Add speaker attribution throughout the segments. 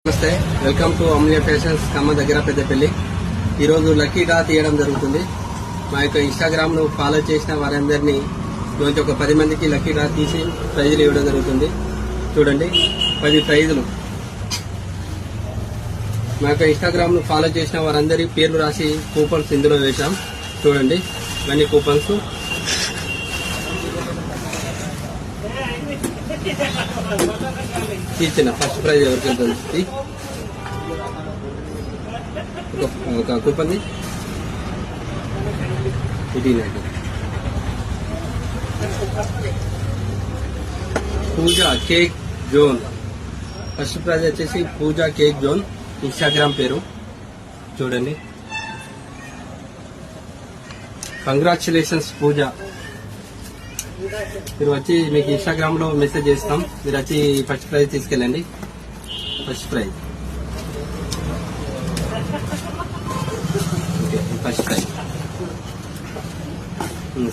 Speaker 1: నమస్తే, welcome to Amulya fashions Khammam దగ్గర పెద్దపల్లి. ఈరోజు లక్కీ డ్రా తీయడం జరుగుతుంది. మా యొక్క ఇన్స్టాగ్రామ్ ను ఫాలో చేసిన వారందరినీ నుంచి ఒక 10 మందికి లక్కీ డ్రా తీసి ప్రైజులు ఇవ్వడం జరుగుతుంది. చూడండి, 10 ప్రైజులు. మా యొక్క ఇన్స్టాగ్రామ్ ను ఫాలో చేసిన వారందరి పేర్లు రాసి కూపన్స్ ఇందులో వేశాం. చూడండి, ఇవన్నీ కూపన్స్. ఇచ్చిన ఫస్ట్ ప్రైజ్ ఎవరికి వెళ్తుంది? ఒక కూపన్ ఇది పూజా కేక్ జోన్. ఫస్ట్ ప్రైజ్ వచ్చేసి పూజా కేక్ జోన్, ఇన్స్టాగ్రామ్ పేరు. చూడండి, కంగ్రాచులేషన్స్ పూజ. మీరు వచ్చి మీకు ఇన్స్టాగ్రామ్ లో మెసేజ్ చేస్తాం, మీరు వచ్చి ఫస్ట్ ప్రైజ్ తీసుకెళ్ళండి. First prize first prize.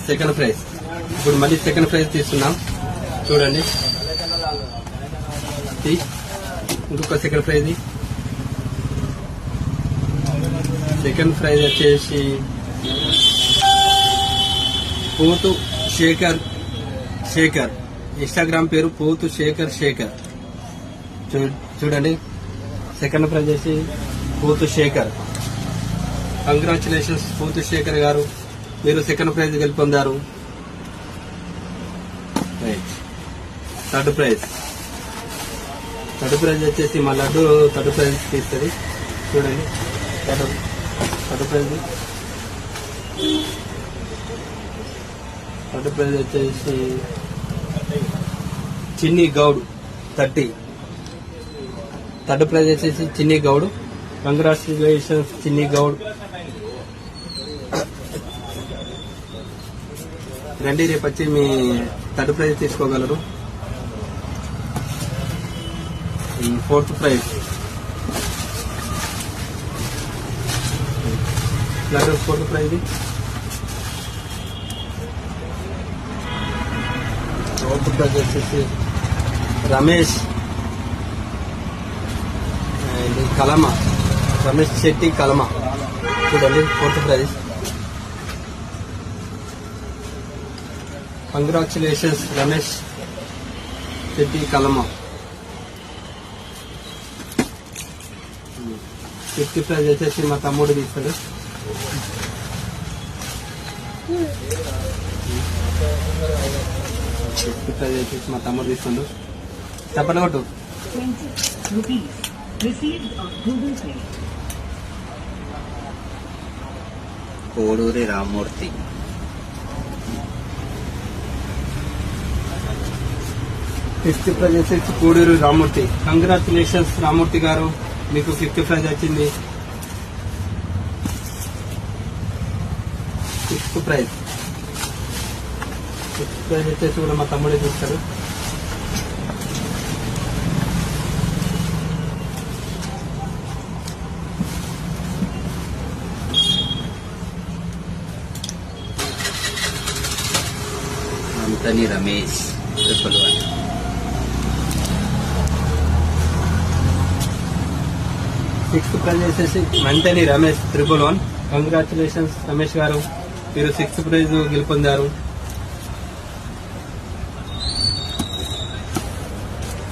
Speaker 1: Second prize. ఇప్పుడు మళ్ళీ సెకండ్ ప్రైజ్ తీస్తున్నాం. చూడండి, ఇంకొక సెకండ్ ప్రైజ్. సెకండ్ ప్రైజ్ వచ్చేసి పోతు శేఖర్. ఇన్స్టాగ్రామ్ పేరు పోతు శేఖర్. చూడండి, సెకండ్ ప్రైజ్ వచ్చి పోతు శేఖర్. కంగ్రాచులేషన్స్ పోతు శేఖర్ గారు, మీరు సెకండ్ ప్రైజ్ గెలుపొందారు. థర్డ్ ప్రైజ్ వచ్చేసి మా లడ్డు థర్డ్ ప్రైజ్ తీస్తుంది. చూడండి, థర్డ్ ప్రైజ్ వచ్చేసి చిన్ని గౌడ్ 30. థర్డ్ ప్రైజ్ వచ్చేసి చిన్ని గౌడ్. కంగ్రాచులేషన్స్ చిన్ని గౌడ్. రండి, రేపు వచ్చి మీ థర్డ్ ప్రైజ్ తీసుకోగలరు. ఫోర్త్ ప్రైజ్ ఫోర్త్ ప్రైజ్ వచ్చేసి రమేష్ శెట్టి కలమ. చూడండి, fourth prize. Congratulations Ramesh Shetty కలమ. ఫిఫ్త్ ప్రైజ్ వచ్చేసి మా తమ్ముడు తీస్తాడు. ఫిఫ్త్ ప్రైజ్ వచ్చేసి మా తమ్ముడు తీస్తాడు. చెప్పండి ఒకటి.
Speaker 2: కోడూరి రామ్మూర్తి.
Speaker 1: ఫిఫ్త్ ప్రైజ్ వచ్చేసి కోడూరు రామ్మూర్తి. కంగ్రాచులేషన్స్ రామ్మూర్తి గారు, మీకు ఫిఫ్త్ ప్రైజ్ వచ్చింది. సిక్స్త్ ప్రైజ్ వచ్చేసి కూడా మా తమ్ముడే చూస్తాడు.
Speaker 2: అంతని రమేష్ 111.
Speaker 1: సిక్స్త్ ప్రైజ్ వచ్చేసి మంటని రమేష్ 111. కంగ్రాచులేషన్స్ రమేష్ గారు, మీరు సిక్స్త్ ప్రైజ్ గెలుపొందారు.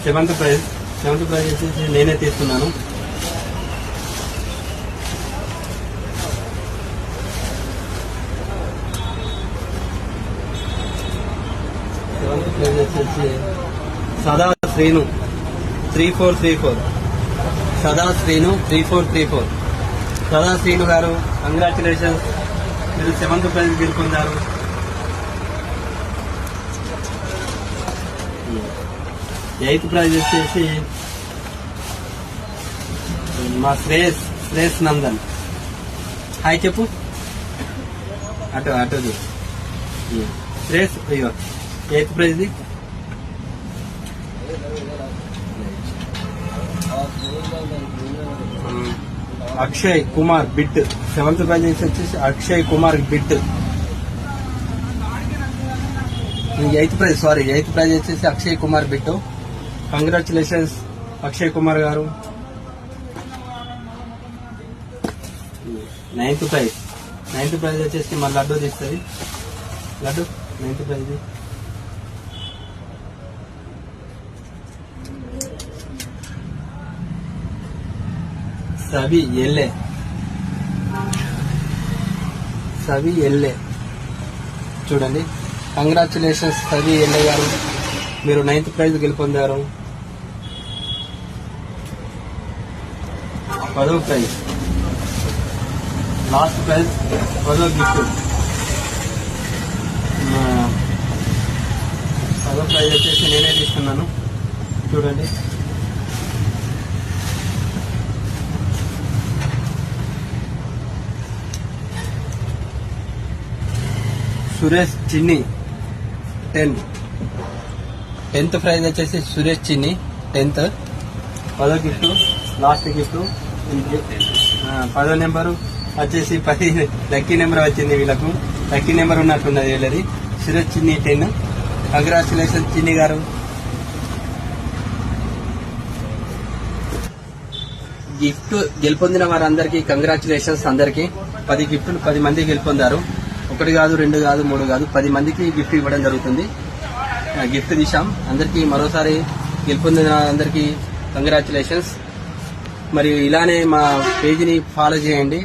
Speaker 1: సెవెంత్ ప్రైజ్ వచ్చేసి నేనే తీస్తున్నాను. సెవెంత్ ప్రైజ్ వచ్చేసి సదా శ్రీను 3434. సదా శ్రీను 3434. సదా శ్రీను గారు, కంగ్రాచులేషన్స్, మీరు సెవెంత్ ప్రైజ్ గెలుపొందారు. ఎయిత్ ప్రైజ్ వచ్చేసి మా శ్రేయస్ నందన్. హాయ్ చెప్పు. అటు శ్రేయస్. అయ్యో, eighth prize. Akshay Kumar Bit. Seventh prize వచ్చేసి అక్షయ్ కుమార్ బిట్. ఎయిత్ ప్రైజ్ వచ్చేసి అక్షయ్ కుమార్ బిట్టు. కంగ్రాచులేషన్స్ అక్షయ్ కుమార్ గారు, నైన్త్ ప్రైజ్ వచ్చేసి మన లడ్డు తీస్తుంది. Laddu 9th praise. సవి ఎల్లే చూడండి. కంగ్రాచులేషన్స్ సవి ఎల్లే గారు, మీరు 9th ప్రైజ్ గెలుపొందారు. 10వ ప్రైజ్, లాస్ట్ ప్రైజ్, 10వ గిఫ్ట్. 10వ ప్రైజ్ వచ్చేసి నేనే తీసుకున్నాను చూడండి. సురేష్ చిన్ని 10th ప్రైజ్ వచ్చేసి సురేష్ చిన్ని 10th. 10వ గిఫ్ట్, లాస్ట్ గిఫ్ట్. 10వ నెంబరు వచ్చేసి 10 లక్కీ నెంబర్ వచ్చింది. వీళ్ళకు లక్కీ నెంబర్ ఉన్నట్టున్నది వీళ్ళది. సురేష్ చిన్ని 10. కంగ్రాచులేషన్ చిన్ని గారు. గిఫ్ట్ గెలుపొందిన వారందరికీ కంగ్రాచులేషన్స్. అందరికీ 10 గిఫ్టులు 10 మంది గెలుపొందారు. 1 కాదు, 2 కాదు, 3 కాదు, 10 మందికి గిఫ్ట్ ఇవ్వడం జరుగుతుంది. గిఫ్ట్ తీసాం. అందరికీ మరోసారి గెలుపొందిన అందరికీ కంగ్రాచులేషన్స్. మరి ఇలానే మా పేజీని ఫాలో చేయండి.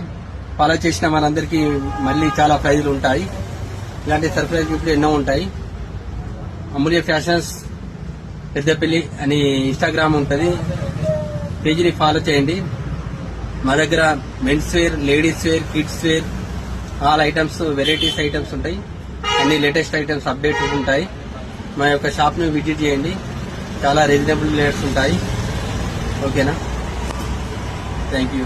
Speaker 1: ఫాలో చేసిన వాళ్ళందరికీ మళ్ళీ చాలా ప్రైజులు ఉంటాయి. ఇలాంటి సర్ప్రైజ్ గిఫ్ట్లు ఎన్నో ఉంటాయి. అమూల్య ఫ్యాషన్స్ పెద్దపల్లి అని ఇన్స్టాగ్రామ్ ఉంటుంది. పేజీని ఫాలో చేయండి. మా దగ్గర men's wear, ladies wear, kids wear, all items, varieties items ఉంటాయి. అన్ని లేటెస్ట్ ఐటమ్స్ అప్డేట్ ఉంటాయి. మా యొక్క షాప్ని విజిట్ చేయండి. చాలా రీజనబుల్ రేట్స్ ఉంటాయి. ఓకేనా? Thank you.